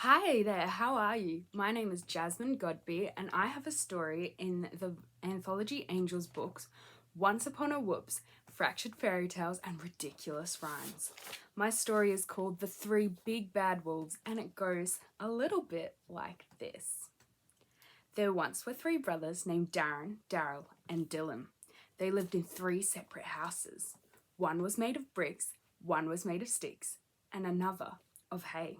Hi there, how are you? My name is Jasmine Godby, and I have a story in the Anthology Angels books, Once Upon a Whoops, Fractured Fairy Tales, and Ridiculous Rhymes. My story is called The Three Big Bad Wolves, and it goes a little bit like this. There once were three brothers named Darren, Daryl, and Dylan. They lived in three separate houses. One was made of bricks, one was made of sticks, and another of hay.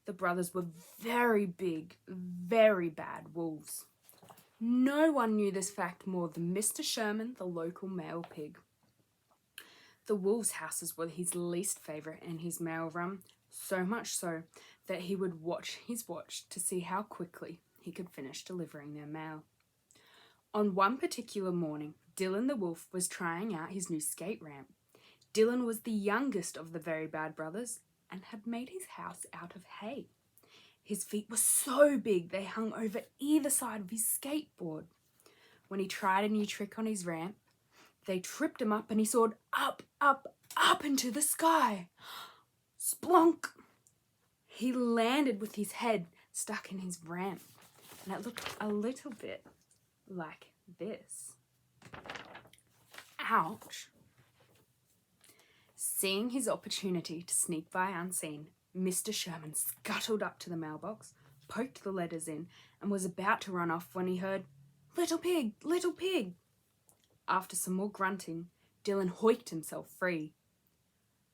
The brothers were very big, very bad wolves. No one knew this fact more than Mr. Sherman, the local male pig. The wolves' houses were his least favourite in his mail run, so much so that he would watch his watch to see how quickly he could finish delivering their mail. On one particular morning, Dylan the wolf was trying out his new skate ramp. Dylan was the youngest of the very bad brothers and had made his house out of hay. His feet were so big they hung over either side of his skateboard. When he tried a new trick on his ramp, they tripped him up and he soared up, up, up into the sky. Splonk! He landed with his head stuck in his ramp, and it looked a little bit like this. Ouch! Seeing his opportunity to sneak by unseen, Mr. Sherman scuttled up to the mailbox, poked the letters in, and was about to run off when he heard, "Little pig, little pig!" After some more grunting, Dylan hoiked himself free.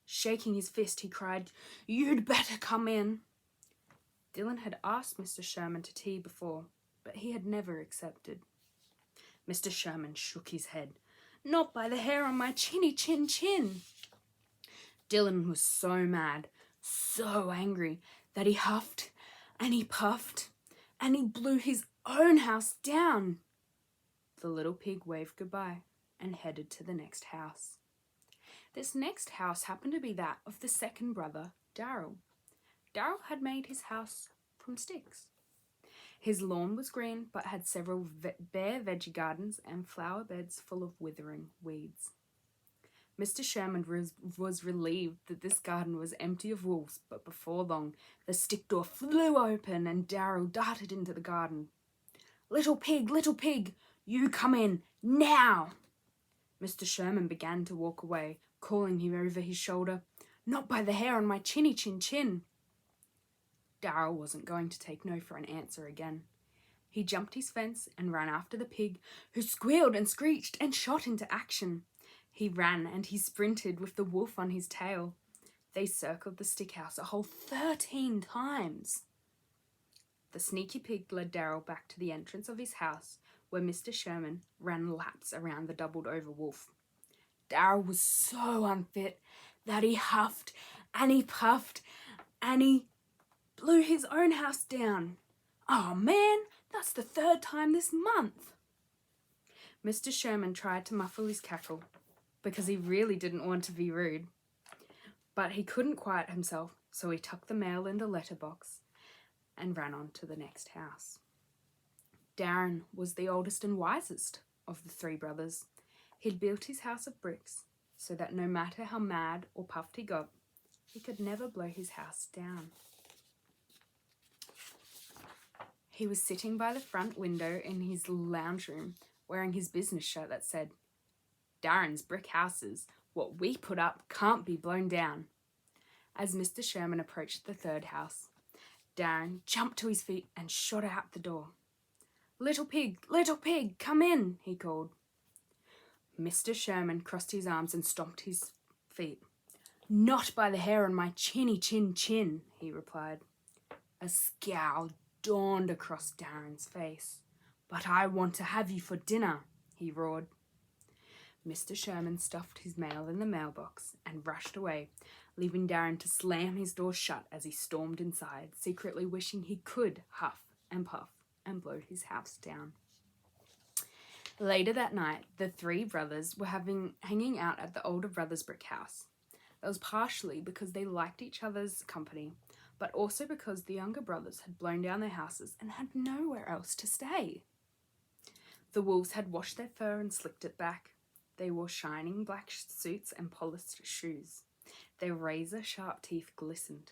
Shaking his fist, he cried, "You'd better come in." Dylan had asked Mr. Sherman to tea before, but he had never accepted. Mr. Sherman shook his head. "Not by the hair on my chinny chin chin." Dylan was so mad, so angry, that he huffed and he puffed and he blew his own house down. The little pig waved goodbye and headed to the next house. This next house happened to be that of the second brother, Daryl. Daryl had made his house from sticks. His lawn was green but had several bare veggie gardens and flower beds full of withering weeds. Mr. Sherman was relieved that this garden was empty of wolves, but before long the stick door flew open and Daryl darted into the garden. Little pig, you come in, now!" Mr. Sherman began to walk away, calling him over his shoulder, "Not by the hair on my chinny chin chin." Daryl wasn't going to take no for an answer again. He jumped his fence and ran after the pig, who squealed and screeched and shot into action. He ran and he sprinted with the wolf on his tail. They circled the stick house a whole 13 times. The sneaky pig led Daryl back to the entrance of his house, where Mr. Sherman ran laps around the doubled-over wolf. Daryl was so unfit that he huffed and he puffed and he blew his own house down. "Oh man, that's the third time this month." Mr. Sherman tried to muffle his cackle, because he really didn't want to be rude. But he couldn't quiet himself, so he tucked the mail in the letterbox and ran on to the next house. Darren was the oldest and wisest of the three brothers. He'd built his house of bricks so that no matter how mad or puffed he got, he could never blow his house down. He was sitting by the front window in his lounge room, wearing his business shirt that said, "Darren's brick houses, what we put up can't be blown down." As Mr. Sherman approached the third house, Darren jumped to his feet and shot out the door. Little pig, come in," he called. Mr. Sherman crossed his arms and stomped his feet. "Not by the hair on my chinny chin chin," he replied. A scowl dawned across Darren's face. "But I want to have you for dinner," he roared. Mr. Sherman stuffed his mail in the mailbox and rushed away, leaving Darren to slam his door shut as he stormed inside, secretly wishing he could huff and puff and blow his house down. Later that night, the three brothers were hanging out at the older brother's brick house. That was partially because they liked each other's company, but also because the younger brothers had blown down their houses and had nowhere else to stay. The wolves had washed their fur and slicked it back. They wore shining black suits and polished shoes. Their razor-sharp teeth glistened.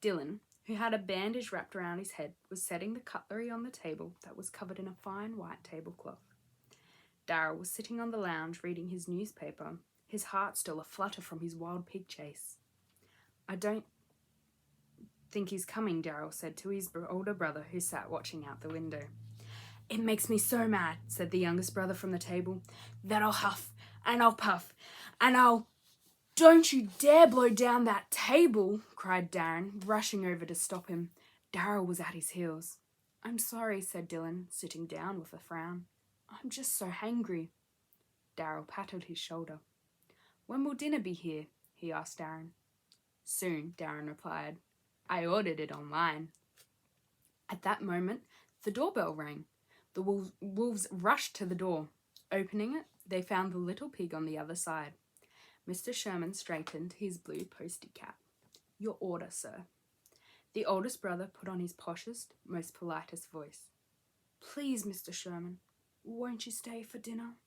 Dylan, who had a bandage wrapped around his head, was setting the cutlery on the table that was covered in a fine white tablecloth. Darryl was sitting on the lounge reading his newspaper, his heart still aflutter from his wild pig chase. "I don't think he's coming," Darryl said to his older brother, who sat watching out the window. "It makes me so mad," said the youngest brother from the table, "that I'll huff, and I'll puff, and I'll—" "Don't you dare blow down that table," cried Darren, rushing over to stop him. Darryl was at his heels. "I'm sorry," said Dylan, sitting down with a frown. "I'm just so hangry." Darryl patted his shoulder. "When will dinner be here?" he asked Darren. "Soon," Darren replied. "I ordered it online." At that moment, the doorbell rang. The wolves rushed to the door. Opening it, they found the little pig on the other side. Mr. Sherman straightened his blue postie cap. "Your order, sir." The oldest brother put on his poshest, most politest voice. "Please, Mr. Sherman, won't you stay for dinner?"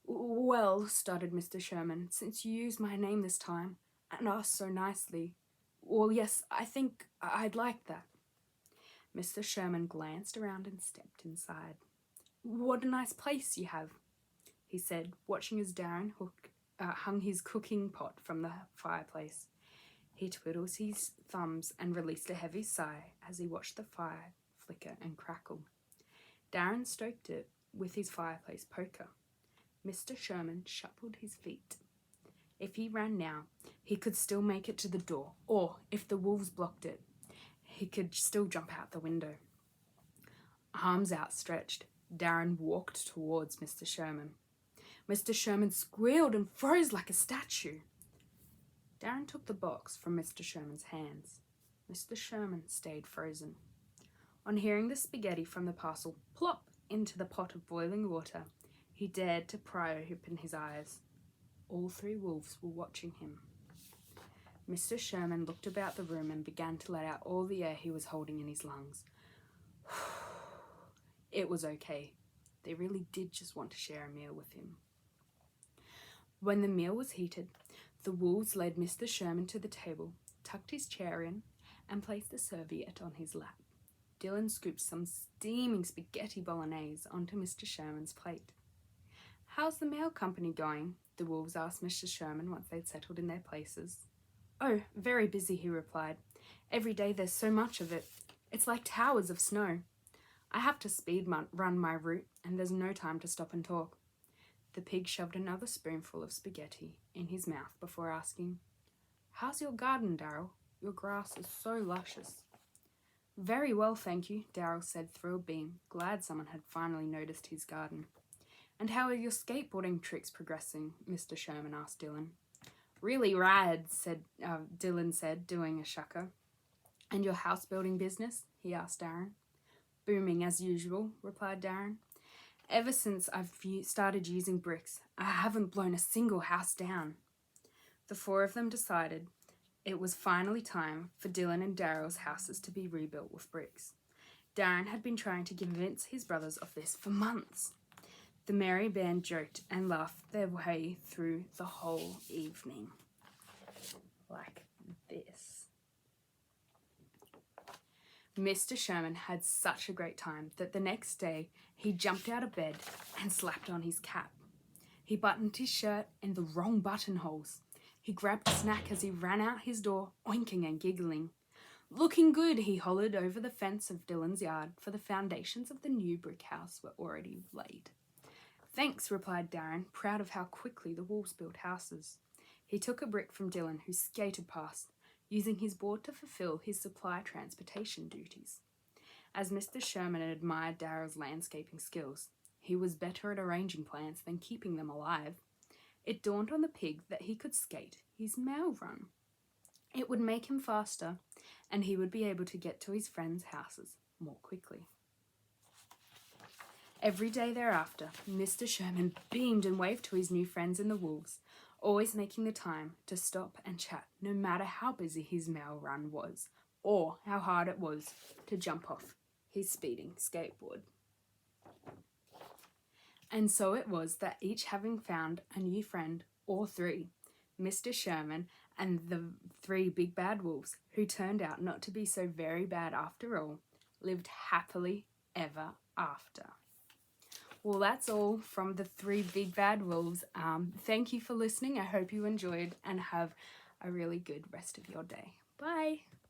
"Well," stuttered Mr. Sherman, "since you used my name this time, and asked so nicely, well, yes, I think I'd like that." Mr. Sherman glanced around and stepped inside. "What a nice place you have," he said, watching as Darren hung his cooking pot from the fireplace. He twiddled his thumbs and released a heavy sigh as he watched the fire flicker and crackle. Darren stoked it with his fireplace poker. Mr. Sherman shuffled his feet. If he ran now, he could still make it to the door, or, if the wolves blocked it, he could still jump out the window. Arms outstretched, Darren walked towards Mr. Sherman. Mr. Sherman squealed and froze like a statue. Darren took the box from Mr. Sherman's hands. Mr. Sherman stayed frozen. On hearing the spaghetti from the parcel plop into the pot of boiling water, he dared to pry open his eyes. All three wolves were watching him. Mr. Sherman looked about the room and began to let out all the air he was holding in his lungs. It was okay. They really did just want to share a meal with him. When the meal was heated, the wolves led Mr. Sherman to the table, tucked his chair in, and placed a serviette on his lap. Dylan scooped some steaming spaghetti bolognese onto Mr. Sherman's plate. "How's the mail company going?" the wolves asked Mr. Sherman once they'd settled in their places. "Oh, very busy," he replied. "Every day there's so much of it. It's like towers of snow. I have to speed run my route, and there's no time to stop and talk." The pig shoved another spoonful of spaghetti in his mouth before asking, "How's your garden, Darryl? Your grass is so luscious." "Very well, thank you," Darryl said through a beam, glad someone had finally noticed his garden. "And how are your skateboarding tricks progressing?" Mr. Sherman asked Dylan. "Really rad," Dylan said, doing a shucker. "And your house building business?" he asked Darren. "Booming as usual," replied Darren. "Ever since I've started using bricks, I haven't blown a single house down." The four of them decided it was finally time for Dylan and Darryl's houses to be rebuilt with bricks. Darren had been trying to convince his brothers of this for months. The merry band joked and laughed their way through the whole evening. Like this. Mr. Sherman had such a great time that the next day he jumped out of bed and slapped on his cap. He buttoned his shirt in the wrong buttonholes. He grabbed a snack as he ran out his door, oinking and giggling. "Looking good," he hollered over the fence of Dylan's yard, for the foundations of the new brick house were already laid. "Thanks," replied Darren, proud of how quickly the wolves built houses. He took a brick from Dylan, who skated past, using his board to fulfill his supply transportation duties. As Mr. Sherman admired Darryl's landscaping skills, he was better at arranging plants than keeping them alive. It dawned on the pig that he could skate his mail run. It would make him faster, and he would be able to get to his friends' houses more quickly. Every day thereafter, Mr. Sherman beamed and waved to his new friends in the wolves, always making the time to stop and chat, no matter how busy his mail run was, or how hard it was to jump off his speeding skateboard. And so it was that each having found a new friend, or three, Mr. Sherman And the 3 big bad wolves, who turned out not to be so very bad after all, lived happily ever after. Well, that's all from the 3 big bad wolves. Thank you for listening. I hope you enjoyed and have a really good rest of your day. Bye.